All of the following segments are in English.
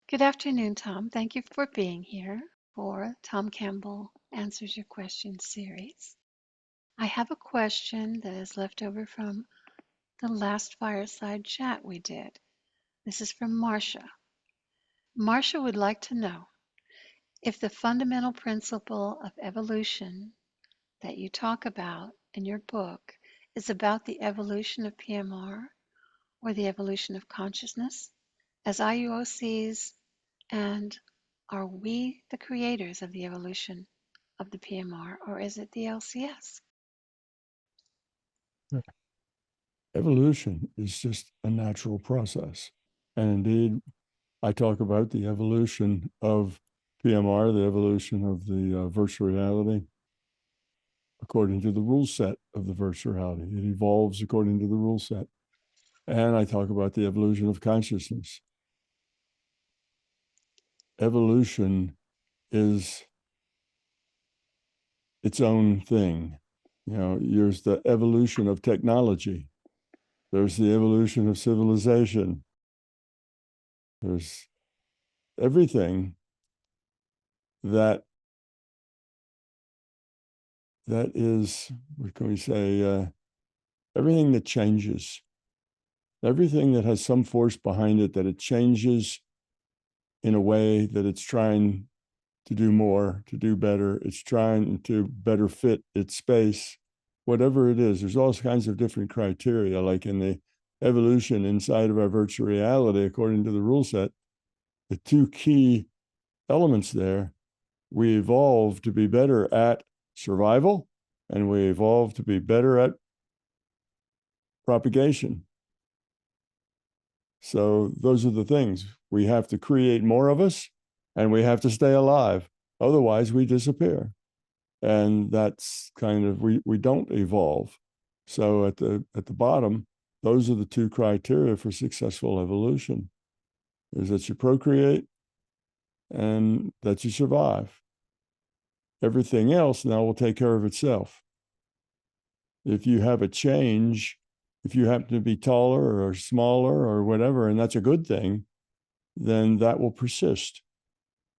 Good afternoon, Tom. Thank you for being here for Tom Campbell Answers Your Questions series. I have a question that is left over from the last fireside chat we did. This is from Marcia. Marcia would like to know if the fundamental principle of evolution that you talk about in your book is about the evolution of PMR or the evolution of consciousness as IUOCs, and are we the creators of the evolution of the PMR, or is it the LCS? Evolution is just a natural process. And indeed, I talk about the evolution of PMR, the evolution of the virtual reality, according to the rule set of the virtual reality. It evolves according to the rule set. And I talk about the evolution of consciousness. Evolution is its own thing. There's the evolution of technology. There's the evolution of civilization. There's everything that is, what can we say, everything that changes, everything that has some force behind it, that it changes in a way that it's trying to do more, to do better, it's trying to better fit its space, whatever it is. There's all kinds of different criteria, like in the evolution inside of our virtual reality, according to the rule set, the two key elements there, we evolve to be better at survival, and we evolve to be better at propagation. So those are the things. We have to create more of us, and we have to stay alive. Otherwise, we disappear. And that's kind of, we don't evolve. So at the bottom, those are the two criteria for successful evolution, is that you procreate and that you survive. Everything else now will take care of itself. If you have a change, if you happen to be taller or smaller or whatever, and that's a good thing, then that will persist.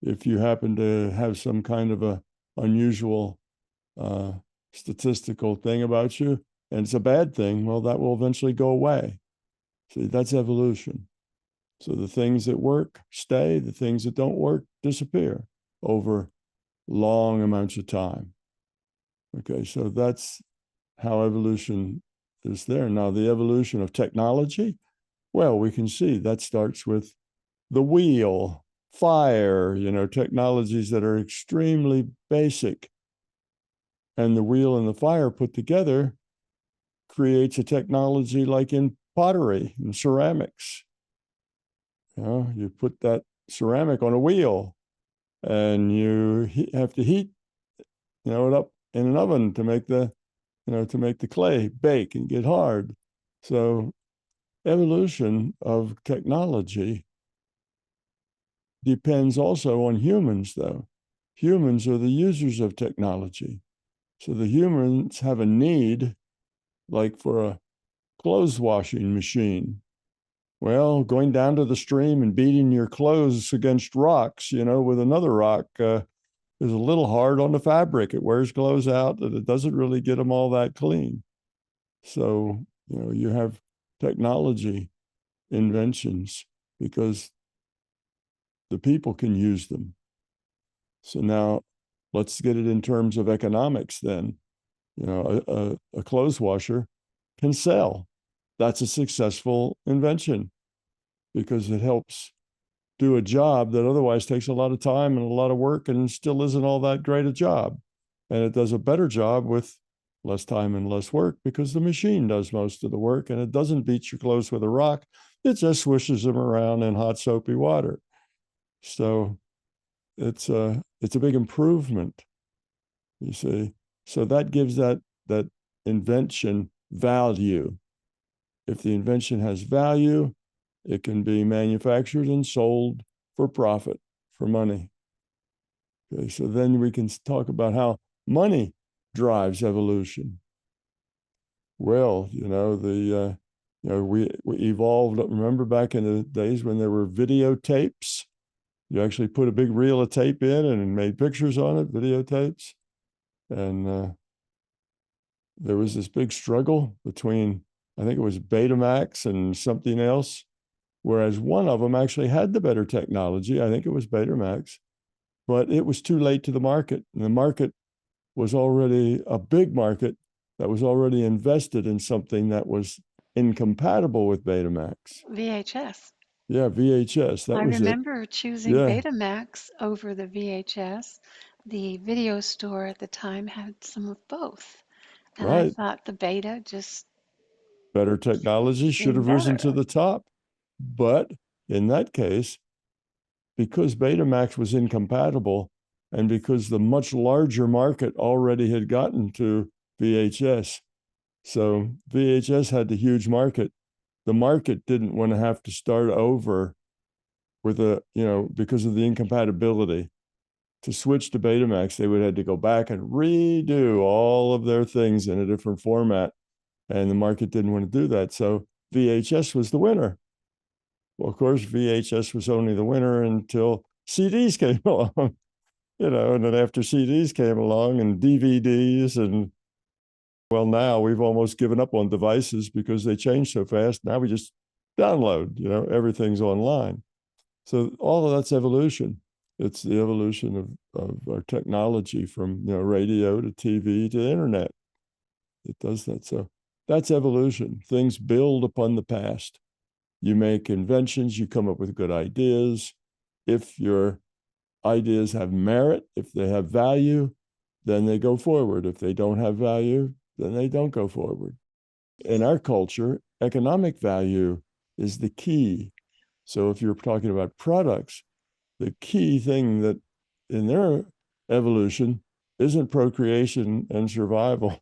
If you happen to have some kind of a unusual statistical thing about you, and it's a bad thing, well, that will eventually go away. See, that's evolution. So the things that work stay, the things that don't work disappear over long amounts of time. Okay, so that's how evolution is there. Now, the evolution of technology, well, we can see that starts with the wheel, fire, technologies that are extremely basic. And the wheel and the fire put together creates a technology like in pottery and ceramics. You put that ceramic on a wheel, and you have to heat, it up in an oven to make the clay bake and get hard. So evolution of technology depends also on humans, though. Humans are the users of technology. So the humans have a need, like for a clothes washing machine. Well, going down to the stream and beating your clothes against rocks, with another rock is a little hard on the fabric. It wears clothes out, and it doesn't really get them all that clean. So, you have technology inventions because the people can use them. So now let's get it in terms of economics then. A clothes washer can sell. That's a successful invention because it helps do a job that otherwise takes a lot of time and a lot of work and still isn't all that great a job. And it does a better job with less time and less work because the machine does most of the work, and it doesn't beat your clothes with a rock. It just swishes them around in hot soapy water. So it's a big improvement, you see. So that gives that invention value. If the invention has value, it can be manufactured and sold for profit, for money. Okay, so then we can talk about how money drives evolution. Well, we evolved. Remember back in the days when there were videotapes? You actually put a big reel of tape in and made pictures on it, videotapes. And there was this big struggle between, I think it was Betamax and something else, whereas one of them actually had the better technology. I think it was Betamax, but it was too late to the market. And the market was already a big market that was already invested in something that was incompatible with Betamax. VHS. Yeah, VHS, that I was it. remember choosing Yeah, Betamax over the VHS. The video store at the time had some of both. And I right. thought the Beta just Better technology should seemed have risen to better. the top. But in that case, because Betamax was incompatible and because the much larger market already had gotten to VHS, so VHS had the huge market. The market didn't want to have to start over with because of the incompatibility. To switch to Betamax, they would have to go back and redo all of their things in a different format. And the market didn't want to do that. So VHS was the winner. Well, of course, VHS was only the winner until CDs came along, and then after CDs came along and DVDs, and well, now we've almost given up on devices because they change so fast. Now we just download, everything's online. So all of that's evolution. It's the evolution of our technology from, radio to TV to the internet. It does that. So that's evolution. Things build upon the past. You make inventions, you come up with good ideas. If your ideas have merit, if they have value, then they go forward. If they don't have value, then they don't go forward. In our culture, economic value is the key. So if you're talking about products, the key thing that in their evolution isn't procreation and survival.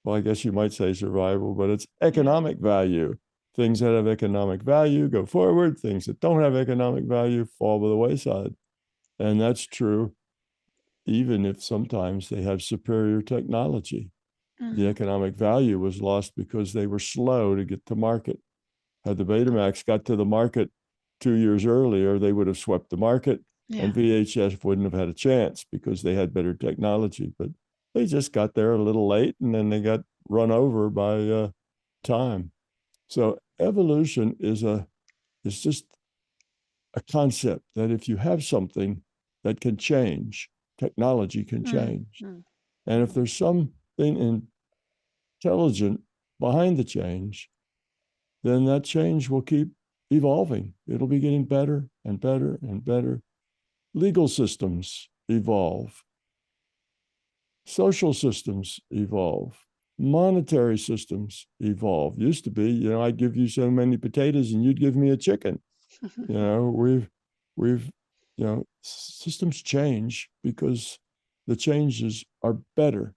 Well, I guess you might say survival, but it's Yeah. economic value. Things that have economic value go forward. Things that don't have economic value fall by the wayside. And that's true even if sometimes they have superior technology. The Hmm. economic value was lost because they were slow to get to market. Had the Betamax got to the market 2 years earlier, they would have swept the market, and Yeah. VHS wouldn't have had a chance because they had better technology. But they just got there a little late, and then they got run over by time. So evolution is just a concept that if you have something that can change, technology can change. Mm-hmm. And if there's something intelligent behind the change, then that change will keep evolving. It'll be getting better and better and better. Legal systems evolve, social systems evolve, monetary systems evolve. Used to be, I'd give you so many potatoes and you'd give me a chicken. We've systems change because the changes are better.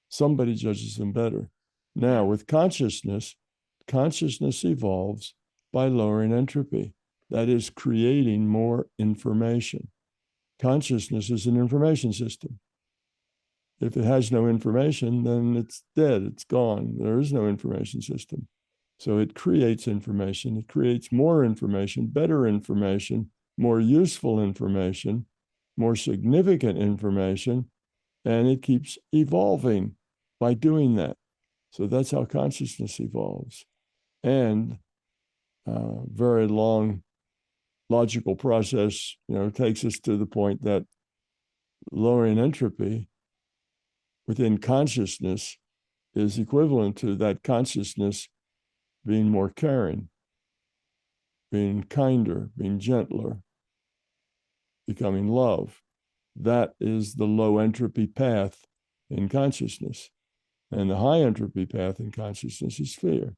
Somebody judges them better. Now, Yeah. with consciousness evolves by lowering entropy. That is creating more information. Consciousness is an information system. If it has no information, then it's dead, it's gone. There is no information system. So it creates information, it creates more information, better information, more useful information, more significant information, and it keeps evolving by doing that. So that's how consciousness evolves. And very long logical process, takes us to the point that lowering entropy within consciousness is equivalent to that consciousness being more caring, being kinder, being gentler, becoming love. That is the low entropy path in consciousness. And the high entropy path in consciousness is fear.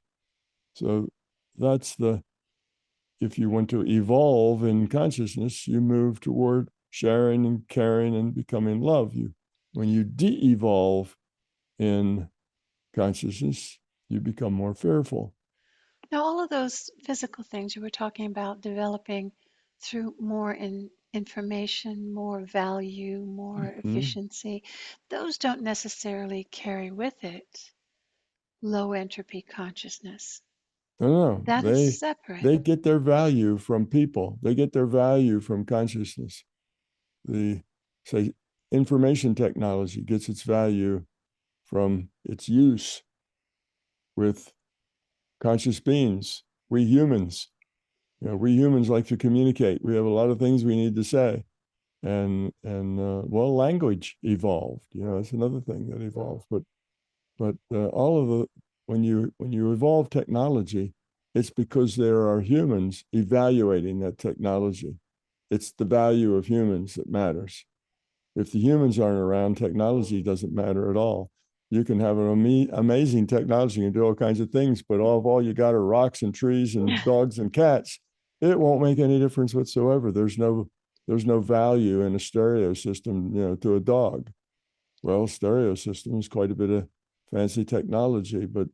So that's if you want to evolve in consciousness, you move toward sharing and caring and becoming love. When you de-evolve in consciousness, you become more fearful. Now, all of those physical things you were talking about developing through more information, more value, more Mhm. efficiency, those don't necessarily carry with it low entropy consciousness. No, That is separate. they get their value from people. They get their value from consciousness. The say information technology gets its value from its use with conscious beings. We humans, we humans like to communicate. We have a lot of things we need to say, and well, language evolved. It's another thing that evolved. But all of the when you evolve technology, it's because there are humans evaluating that technology. It's the value of humans that matters. If the humans aren't around, technology doesn't matter at all. You can have an amazing technology and do all kinds of things, but all you got are rocks and trees and dogs and cats. It won't make any difference whatsoever. There's no value in a stereo system, to a dog. Well, stereo system is quite a bit of fancy technology, but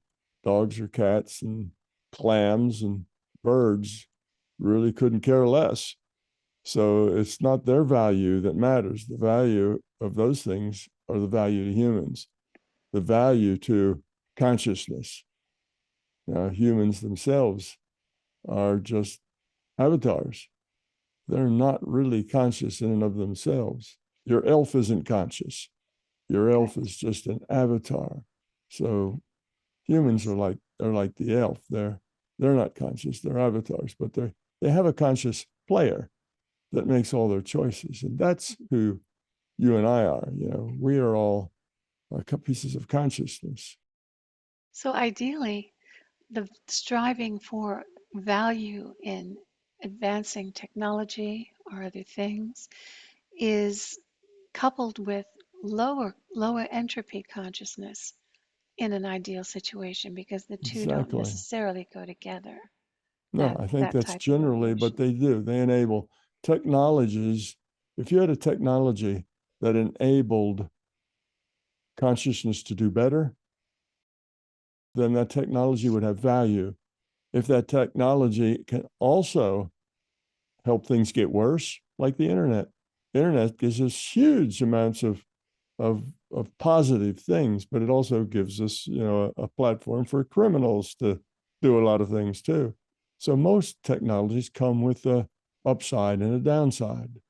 dogs or cats and clams and birds really couldn't care less. So it's not their value that matters. The value of those things are the value to humans, the value to consciousness. Now, humans themselves are just avatars. They're not really conscious in and of themselves. Your elf isn't conscious. Your elf is just an avatar. So humans are like the elf. They're not conscious. They're avatars, but they have a conscious player that makes all their choices, and that's who you and I are. We are all pieces of consciousness. So ideally, the striving for value in advancing technology or other things is coupled with lower entropy consciousness in an ideal situation, because the two don't Exactly. necessarily go together. No, That I think that that's type of generally, but evolution. they do. They enable technologies. If you had a technology that enabled consciousness to do better, then that technology would have value. If that technology can also help things get worse, like the internet gives us huge amounts of positive things, but it also gives us, a platform for criminals to do a lot of things too. So most technologies come with a upside and a downside.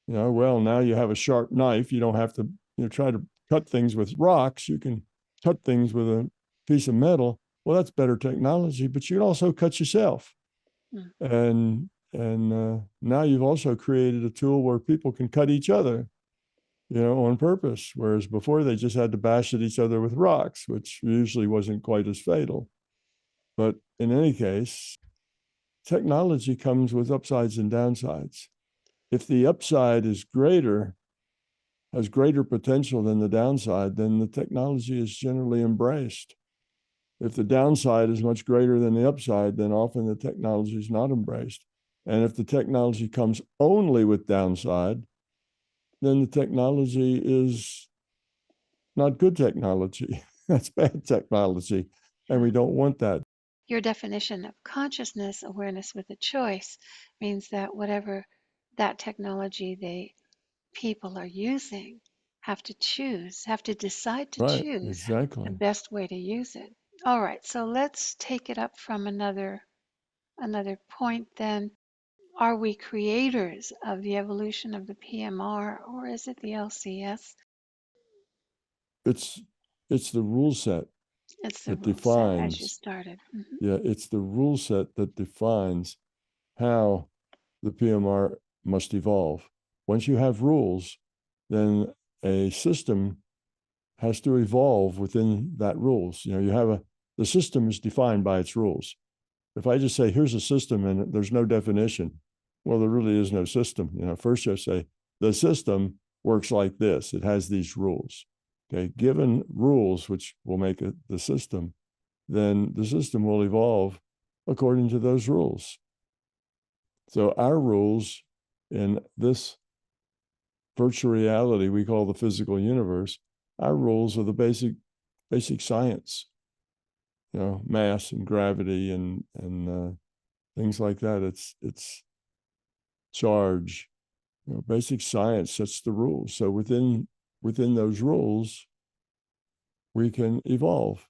Well, now you have a sharp knife. You don't have to, try to cut things with rocks. You can cut things with a piece of metal. Well, that's better technology, but you can also cut yourself. Mm. And now you've also created a tool where people can cut each other, on purpose. Whereas before they just had to bash at each other with rocks, which usually wasn't quite as fatal. But in any case, technology comes with upsides and downsides. If the upside is greater, has greater potential than the downside, then the technology is generally embraced. If the downside is much greater than the upside, then often the technology is not embraced. And if the technology comes only with downside, then the technology is not good technology. That's bad technology. And Yeah. we don't want that. Your definition of consciousness, awareness with a choice, means that whatever that technology people are using have to choose, have to decide to Right. choose the Exactly. best way to use it. All right, so let's take it up from another point then. Are we creators of the evolution of the PMR, or is it the LCS? It's it's the rule set It's the that rule set, as you defines, started. yeah, it's the rule set that defines how the PMR must evolve. Once you have rules, then a system has to evolve within that rules. The system is defined by its rules. If I just say, here's a system and there's no definition, well, there really is no system. First you say, the system works like this. It has these rules. Okay, given rules, which will make it the system, then the system will evolve according to those rules. So our rules in this virtual reality we call the physical universe, our rules are the basic science, mass and gravity and things like that. It's charge. Basic science sets the rules. So within those rules, we can evolve,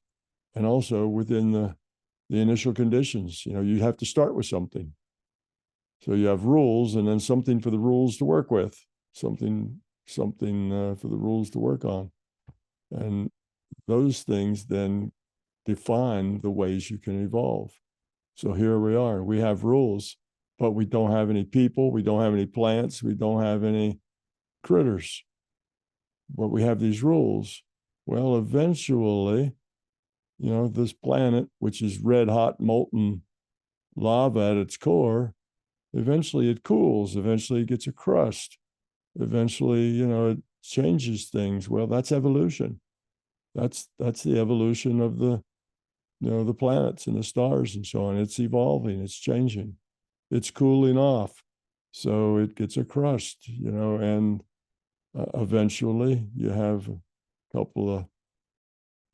and also within the initial conditions. You have to start with something. So you have rules, and then something for the rules to work with, something for the rules to work on. And those things then define the ways you can evolve. So here we are. We have rules, but we don't have any people. We don't have any plants. We don't have any critters. But we have these rules. Well, eventually, this planet, which is red hot molten lava at its core, eventually it cools. Eventually it gets a crust. Eventually, it changes things. Well, that's evolution. That's the evolution of the planets and the stars and so on. It's evolving, it's changing, it's cooling off. So it gets a crust, and eventually you have a couple of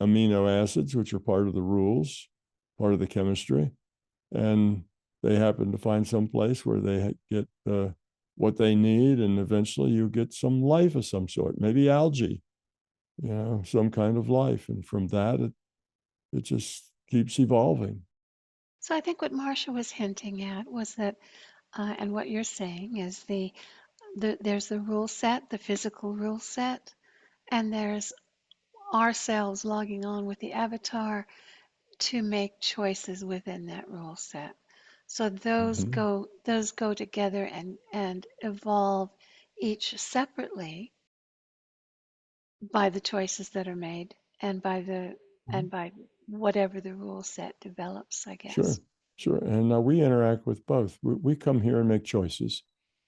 amino acids, which are part of the rules, part of the chemistry, and they happen to find some place where they get what they need, and eventually you get some life of some sort, maybe algae, some kind of life. And from that, it just keeps evolving. So I think what Marcia was hinting at was that, and what you're saying is there's the rule set, the physical rule set, and there's ourselves logging on with the avatar to make choices within that rule set. So those go together and evolve each separately by the choices that are made and by whatever the rule set develops, I guess. Sure. And now we interact with both. We come here and make choices,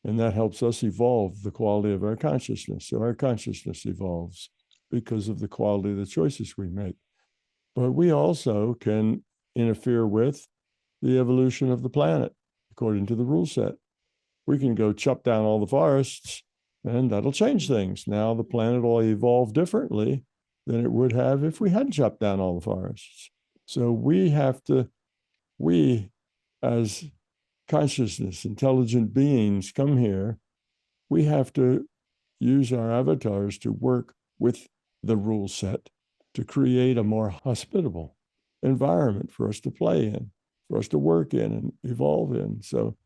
and that helps us evolve the quality of our consciousness. So our consciousness evolves because of the quality of the choices we make. But we also can interfere with the evolution of the planet according to the rule set. We can go chop down all the forests, and that'll change things. Now the planet will evolve differently than it would have if we hadn't chopped down all the forests. So we as consciousness, intelligent beings come here, we have to use our avatars to work with the rule set to create a more hospitable environment for us to play in, for us to work in and evolve in. So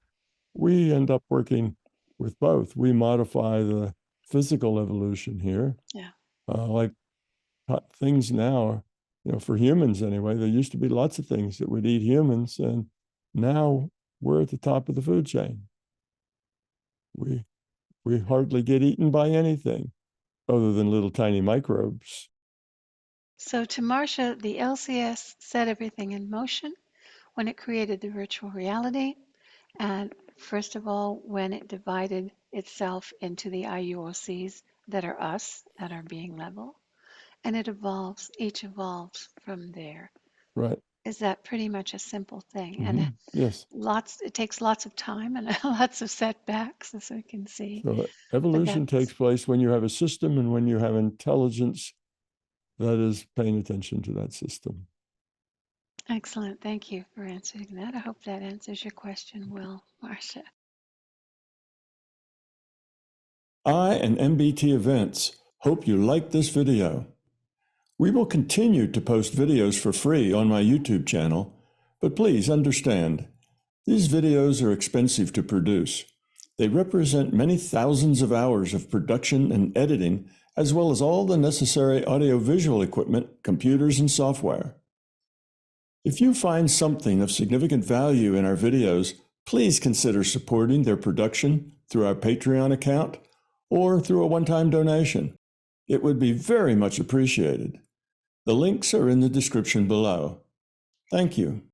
we end up working with both. We modify the physical evolution here. Yeah. Like things now, for humans anyway, there used to be lots of things that would eat humans, and now we're at the top of the food chain. We hardly get eaten by anything other than little tiny microbes. So to Marcia, the LCS set everything in motion when it created the virtual reality, and first of all, when it divided itself into the IUOCs that are us at our being level, and each evolves from there. Right. Is that pretty much a simple thing? And yes. It takes lots of time and lots of setbacks, as we can see. So evolution takes place when you have a system and when you have intelligence that is paying attention to that system. Excellent. Thank you for answering that. I hope that answers your question well, Marcia. I and MBT Events hope you liked this video. We will continue to post videos for free on my YouTube channel, but please understand, these videos are expensive to produce. They represent many thousands of hours of production and editing, as well as all the necessary audiovisual equipment, computers, and software. If you find something of significant value in our videos, please consider supporting their production through our Patreon account or through a one-time donation. It would be very much appreciated. The links are in the description below. Thank you.